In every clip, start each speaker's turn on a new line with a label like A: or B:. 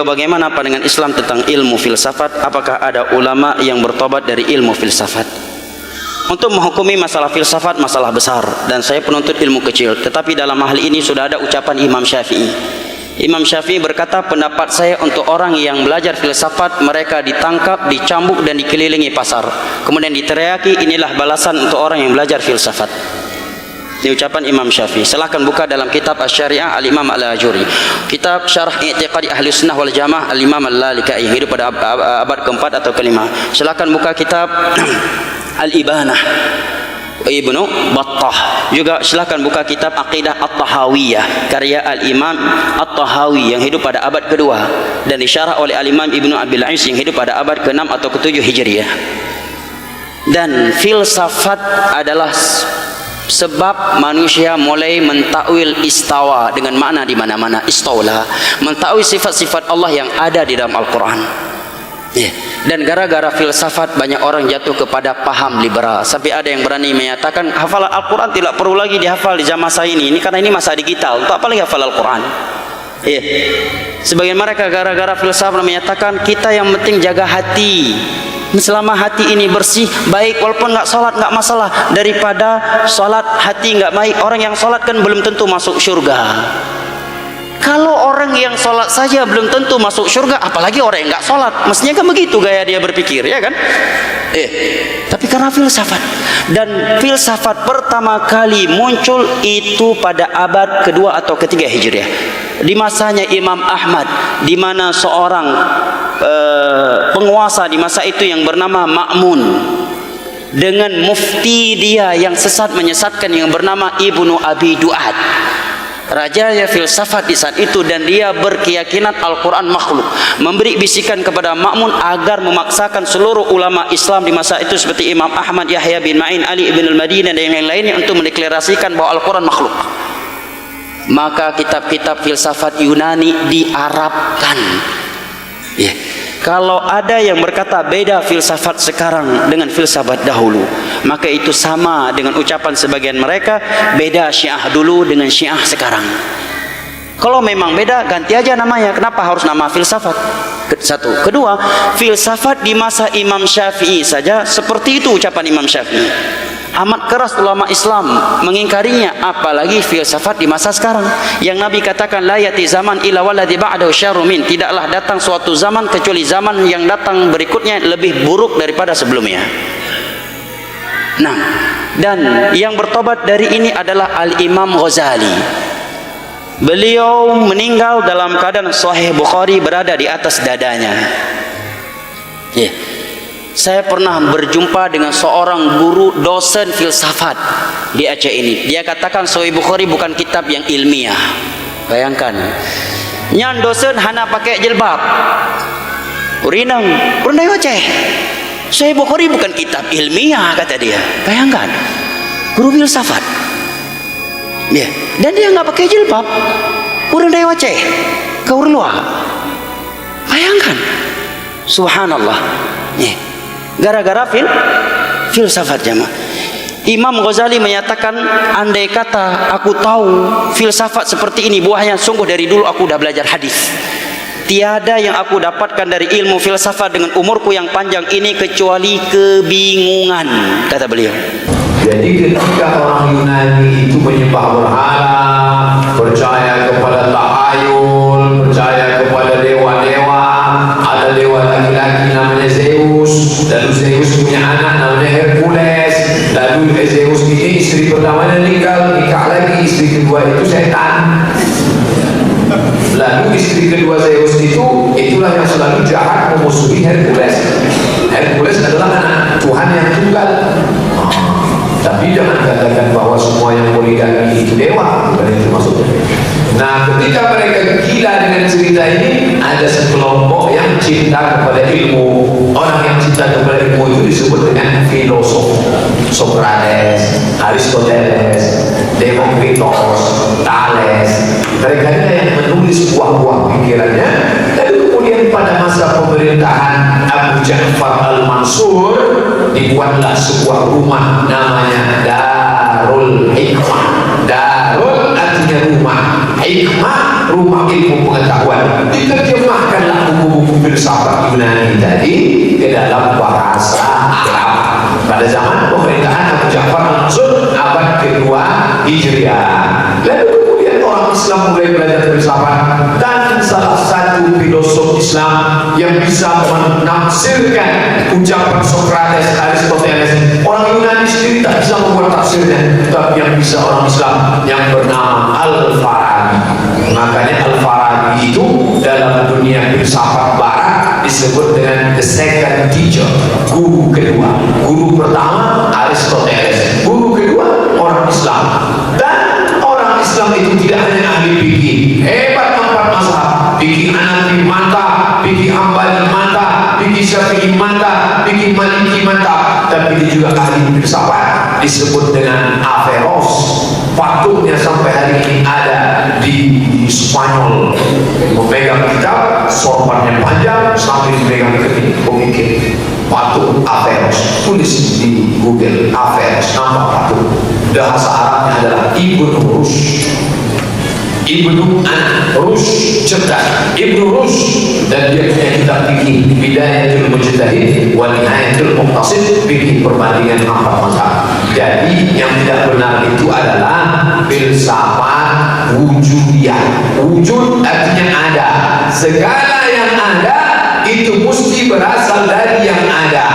A: bagaimana pandangan Islam tentang ilmu filsafat? Apakah ada ulama yang bertobat dari ilmu filsafat? Untuk menghukumi masalah filsafat masalah besar, dan saya penuntut ilmu kecil, tetapi dalam hal ini sudah ada ucapan Imam Syafi'i. Imam Syafi'i berkata, pendapat saya untuk orang yang belajar filsafat, mereka ditangkap, dicambuk dan dikelilingi pasar, kemudian diteriaki, inilah balasan untuk orang yang belajar filsafat. Ini ucapan Imam Syafi'i. Silahkan buka dalam kitab Asy-Syari'ah Al-Imam Al-Ajuri, kitab Syarah I'tiqadi Ahli Sunnah wal Jamaah Al-Imam Al-Lalikai, hidup pada abad keempat atau kelima. Silahkan buka kitab Al-Ibanah Ibnu Battah. Juga silahkan buka kitab Aqidah At-Tahawiyah karya Al-Imam At-Tahawi yang hidup pada abad kedua dan disyarah oleh Al-Imam Ibnu Abil Ais yang hidup pada abad ke-6 atau ke-7 Hijriah. Dan filsafat adalah sebab manusia mulai mentakwil istawa dengan makna di mana-mana, istawla, mentakwil sifat-sifat Allah yang ada di dalam Al-Quran. Dan gara-gara filsafat banyak orang jatuh kepada paham liberal, sampai ada yang berani menyatakan hafalan Al-Quran tidak perlu lagi dihafal di zaman masa ini karena ini masa digital, untuk apa lagi hafal Al-Quran? Sebagian mereka gara-gara filsafat menyatakan kita yang penting jaga hati, selama hati ini bersih baik, walaupun nggak sholat nggak masalah, daripada sholat hati nggak baik. Orang yang sholat kan belum tentu masuk surga. Kalau orang yang sholat saja belum tentu masuk surga, apalagi orang yang nggak sholat. Mestinya kan begitu gaya dia berpikir, ya kan? Tapi karena filsafat, dan filsafat pertama kali muncul itu pada abad kedua atau ketiga Hijriah, di masanya Imam Ahmad, di mana seorang penguasa di masa itu yang bernama Ma'mun dengan mufti dia yang sesat menyesatkan yang bernama Ibnu Abi Du'ad, rajanya filsafat di saat itu, dan dia berkeyakinan Al-Quran makhluk, memberi bisikan kepada Ma'mun agar memaksakan seluruh ulama Islam di masa itu seperti Imam Ahmad, Yahya bin Ma'in, Ali ibn al-Madinah dan yang lainnya untuk mendeklarasikan bahwa Al-Quran makhluk. Maka kitab-kitab filsafat Yunani diarabkan. Kalau ada yang berkata beda filsafat sekarang dengan filsafat dahulu, maka itu sama dengan ucapan sebagian mereka beda Syiah dulu dengan Syiah sekarang. Kalau memang beda, ganti aja namanya. Kenapa harus nama filsafat? Satu. Kedua, filsafat di masa Imam Syafi'i saja seperti itu ucapan Imam Syafi'i. Amat keras ulama Islam mengingkarinya, apalagi filsafat di masa sekarang yang Nabi katakan la yati zaman illa walladzi ba'dahu syarrun min, tidaklah datang suatu zaman kecuali zaman yang datang berikutnya lebih buruk daripada sebelumnya. Nah, dan yang bertobat dari ini adalah Al-Imam Ghazali. Beliau meninggal dalam keadaan Sahih Bukhari berada di atas dadanya. Saya pernah berjumpa dengan seorang guru dosen filsafat di Aceh ini. Dia katakan Sahih Bukhari bukan kitab yang ilmiah. Bayangkan, nyan dosen hana pakai jilbab, urinang, urindai Aceh. Sahih Bukhari bukan kitab ilmiah kata dia. Bayangkan, guru filsafat. Dan dia nggak pakai jilbab, urindai Aceh, kau luar. Bayangkan, subhanallah. Gara-gara filsafat jemaah. Imam Ghazali menyatakan, andai kata aku tahu filsafat seperti ini buahnya, sungguh dari dulu aku udah belajar hadis. Tiada yang aku dapatkan dari ilmu filsafat dengan umurku yang panjang ini kecuali kebingungan, kata beliau.
B: Jadi ketika orang Yunani itu menyembah berhala, percaya kepada tahayul, percaya kepada dewa-dewa, ada dewa laki-laki namanya Zeus, lalu Zeus punya anak namanya Hercules, lalu Zeus ini istri pertamanya nikah lagi, istri kedua itu setan, lalu istri kedua Zeus itu itulah yang selalu jahat memusuhi Hercules. Hercules adalah anak Tuhan yang tunggal. Tapi jangan katakan bahwa semua yang poligami itu dewa, bukan itu maksudnya. Nah, ketika mereka gila dengan cerita ini, ada sekelompok yang cinta kepada ilmu. Orang yang cinta kepada ilmu itu disebut dengan filosof. Socrates, Aristoteles, Demokritos, Thales. Mereka yang menulis buah-buah pikirannya. Lalu kemudian pada masa pemerintahan Abu Ja'far Al-Mansur dibuatlah sebuah rumah namanya Darul Hikmah. Darul artinya rumah, hikmah rumah ilmu pengetahuan. Diterjemahkanlah filsafat Yunani tadi ke dalam bahasa Arab pada zaman pemerintahan Abu Ja'far al-Mansur abad kedua Hijriah. Lalu kemudian orang Islam mulai belajar filsafat, dan salah satu filosof Islam yang bisa menafsirkan ucapan Socrates, Aristoteles, orang Yunani sendiri tak bisa membuat tafsirnya, tapi yang bisa orang Islam yang bernama Al-Farabi. Makanya Al-Farabi itu dalam dunia filsafat barat disebut dengan the second teacher, guru kedua. Guru pertama Aristoteles, guru kedua orang Islam. Dan orang Islam itu tidak hanya ahli fikih, hebat empat mazhab, fikih Hanafi mantap, fikih Hambali mantap, fikih Syafi'i mantap, fikih Maliki mantap, tapi dia juga ahli filsafat, disebut dengan Averroes. Patungnya sampai hari ini ada di Spanyol, memegang kitab, sorbannya panjang sambil memegang pemikir. Patung Averroes, tulis di Google Averroes, nama patung. Bahasa Arabnya adalah Ibnu Rushd. Ibnu Rushd cerdas, Ibnu Rushd, dan dia punya kitab fikih Bidayatul Mujtahid wa Nihayatul Muqtasid, fikih perbandingan empat mazhab. Jadi yang tidak benar itu adalah filsafat wujudiyah. Wujud artinya ada, segala yang ada itu mesti berasal dari yang ada,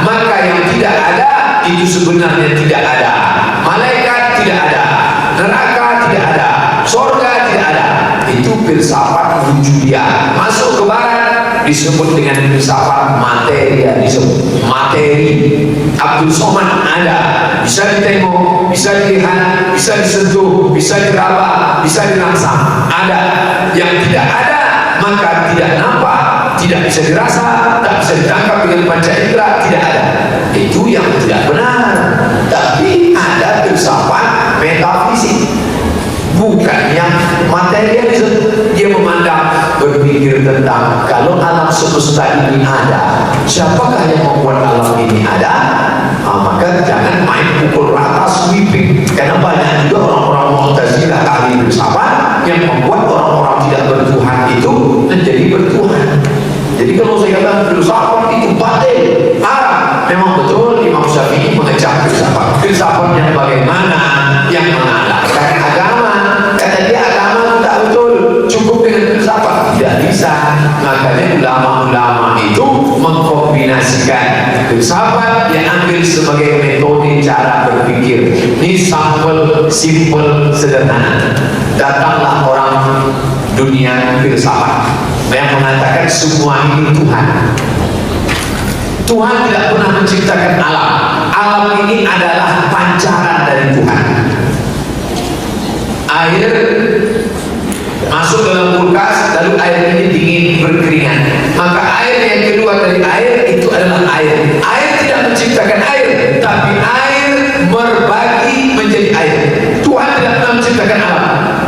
B: maka yang tidak ada itu sebenarnya tidak ada. Malaikat tidak ada, neraka tidak ada, surga tidak ada. Itu filsafat wujudiyah. Masuk ke barat disebut dengan filsafat materia, disebut materi. Abdul Somad ada, bisa ditengok, bisa dilihat, bisa disentuh, bisa diraba, bisa dirangsang. Ada. Yang tidak ada maka tidak nampak, tidak bisa dirasa, tak bisa ditangkap dengan panca indera, tidak ada. Itu yang tidak benar. Tapi ada filsafat metafisik, bukan yang materialisme. Dia memandang, berpikir tentang kalau alam semesta ini ada, siapakah yang membuat alam ini ada? Maka jangan main pukul rata sweeping, karena banyak juga orang-orang Mu'tazilah ahli filsafat yang membuat orang-orang tidak bertuhan itu menjadi bertuhan. Jadi kalau saya katakan filsafat itu batil, haram, memang betul Imam Syafi'i mengecam filsafat. Filsafat yang bagaimana? Yang mengalahkan agama. Kata dia agama tak betul, cukup dengan filsafat. Tidak bisa. Makanya ulama-ulama itu mengkombinasikan filsafat yang ambil sebagai metode cara berpikir. Ini sampel, simple, sederhana. Datanglah orang dunia filsafat yang mengatakan semua ini Tuhan. Tuhan tidak pernah menciptakan alam. Alam ini adalah pancaran dari Tuhan. Air masuk dalam kulkas, lalu air ini dingin berkeringat. Maka air yang keluar dari air itu adalah air. Air tidak menciptakan air, tapi air berbagi menjadi air. Tuhan tidak pernah menciptakan alam.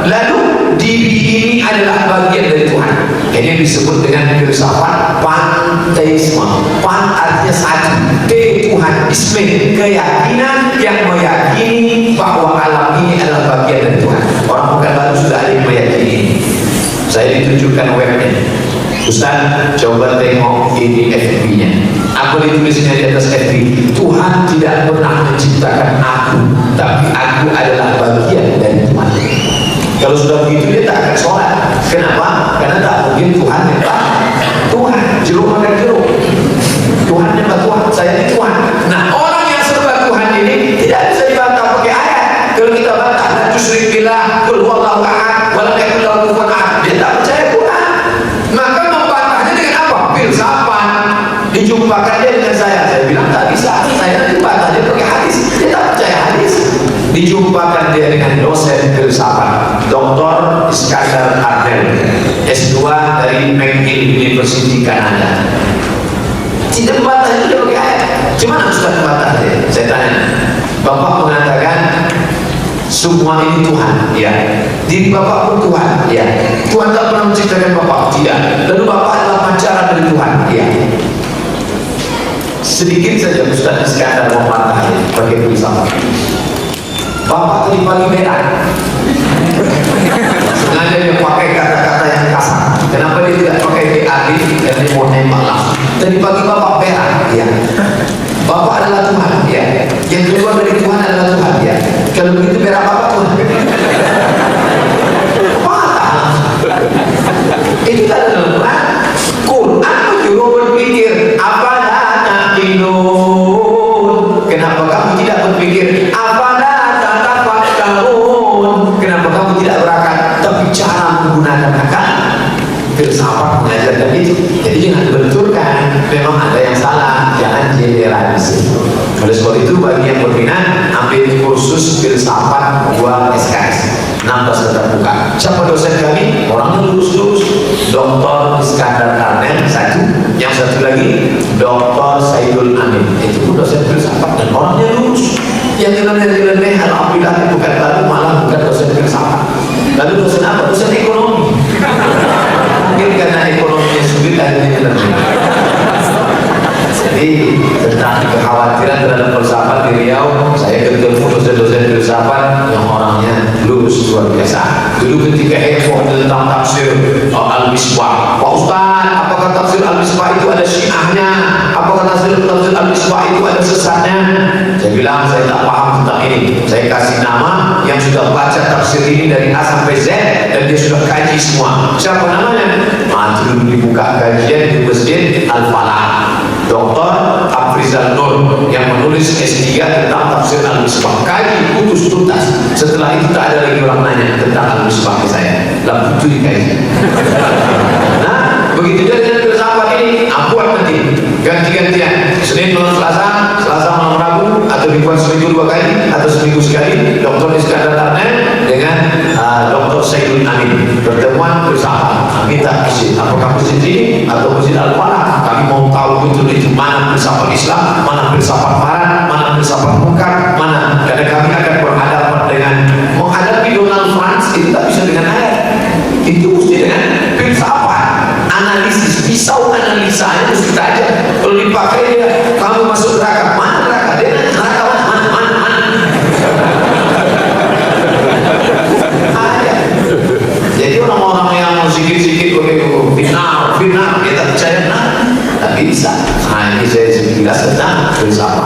B: Lalu diri ini adalah bagian dari Tuhan. Ini disebut dengan filsafat panteisme. Pan artinya satu, te Tuhan, isme keyakinan yang meyakini bahwa alam ini adalah bagian dari Tuhan. Orang bukan baru sudah ada yang meyakini. Saya ditunjukkan webnya. Ustaz, coba tengok ini FB-nya. Apa ditulisnya di atas FB? Tuhan tidak pernah menciptakan aku, tapi aku adalah bagian dari Tuhan. Kalau sudah begitu dia tak akan sholat. Kenapa? Karena tak mungkin Tuhan nyembah Tuhan. Jeruk makan jeruk. Tuhan nyembah Tuhan. Saya ini Tuhan. Nah, orang yang sembah Tuhan ini tidak bisa dibantah pakai ayat. Kalau kita bantah, la tusyrik billah, qul huwallahu ahad, wa lam yakul lahu kufuwan ahad, dia tak percaya Tuhan. Maka membantahnya dengan apa? Filsafat. Dijumpakan dia dengan saya bilang tak bisa. Saya dibantah dia pakai hadis. Dia tak percaya hadis. Dijumpakan dia dengan dosen filsafat, Dr. Iskandar Ardel, S2 dari McGill University Kanada. Tidak membantah itu dia pakai ayat. Gimana Ustaz membantah dia? Saya tanya, Bapak mengatakan semua ini Tuhan, ya. Diri Bapak pun Tuhan, ya. Tuhan tak pernah menciptakan Bapak, tidak. Lalu Bapak adalah pancaran dari Tuhan, ya. Sedikit saja Ustaz Iskandar membantah pakai filsafat. Bapak tadi pagi merah, sengaja dia pakai kata-kata yang kasar. Kenapa dia tidak pakai BAD dan dia mau nembak langsung? Tadi pagi bapak berak, ya. Bapak adalah Tuhan, ya. Yang keluar dari Tuhan adalah Tuhan, ya. Kalau begitu berak bapak Tuhan. Itu tak ada Quran. Quran juga berpikir apalah naqilun. Kenapa kamu tidak berpikir apalah tatafakkarun? Kenapa kamu tidak berakal? Tapi cara menggunakan akal. Filsafat mengajarkan itu. Jadi jangan dibenturkan. Memang ada yang salah, jangan generalisir. Oleh sebab itu bagi yang berminat ambil kursus filsafat 2 SKS 16 tetap buka. Siapa dosen kami? Orangnya lurus-lurus. Dr. Iskandar Karnel satu, yang satu lagi Dr. Saidul Amin. Itu pun dosen filsafat dan orangnya lurus. Yang nyeleneh alhamdulillah bukan baru, malah bukan dosen filsafat. Lalu dosen apa? Dosen ekonomi. Mungkin karena ekonominya sulit akhirnya nyeleneh. Jadi tentang kekhawatiran terhadap filsafat di Riau, saya ketemu dosen-dosen filsafat yang orangnya lurus luar biasa. Dulu ketika heboh tentang tafsir Al-Misbah, Pak Ustaz, apakah tafsir Al-Misbah itu ada syiahnya? Apakah tafsir Al-Misbah itu ada sesatnya? Saya bilang saya tak paham tentang ini. Saya kasih nama yang sudah baca tafsir ini dari A sampai Z dan dia sudah kaji semua. Siapa namanya? Dulu dibuka kajian di Masjid Al-Falah. Dr. Afrizal Nur yang menulis S3 tentang tafsir Al-Misbah, kaji putus tuntas. Setelah itu tak ada lagi orang nanya tentang Al-Misbah ke saya. Lah itu dikaji. Nah, begitu juga dengan filsafat ini, buat nanti ganti-gantian. Senin malam Selasa, Selasa malam Rabu, atau dibuat seminggu 2 kali atau seminggu sekali. Dr. Iskandar Karnel dengan Dr. Saidul Amin pertemuan filsafat. Minta masjid, apakah masjid ini atau masjid Al-Falah? Kami mau tahu itu mana filsafat Islam, mana filsafat Barat, mana filsafat Munkar, mana. Karena kami akan berhadapan dengan menghadapi Donald Trump itu tak bisa dengan ayat. Itu mesti dengan filsafat, analisis, pisau analisanya mesti tajam. Kalau dipakai dia, kamu masuk neraka, mana neraka? Dia neraka mana? Ada. Jadi orang-orang yang sikit-sikit benar, dia tak percaya benar. Tak bisa. Nah ini saya jelas tentang filsafat.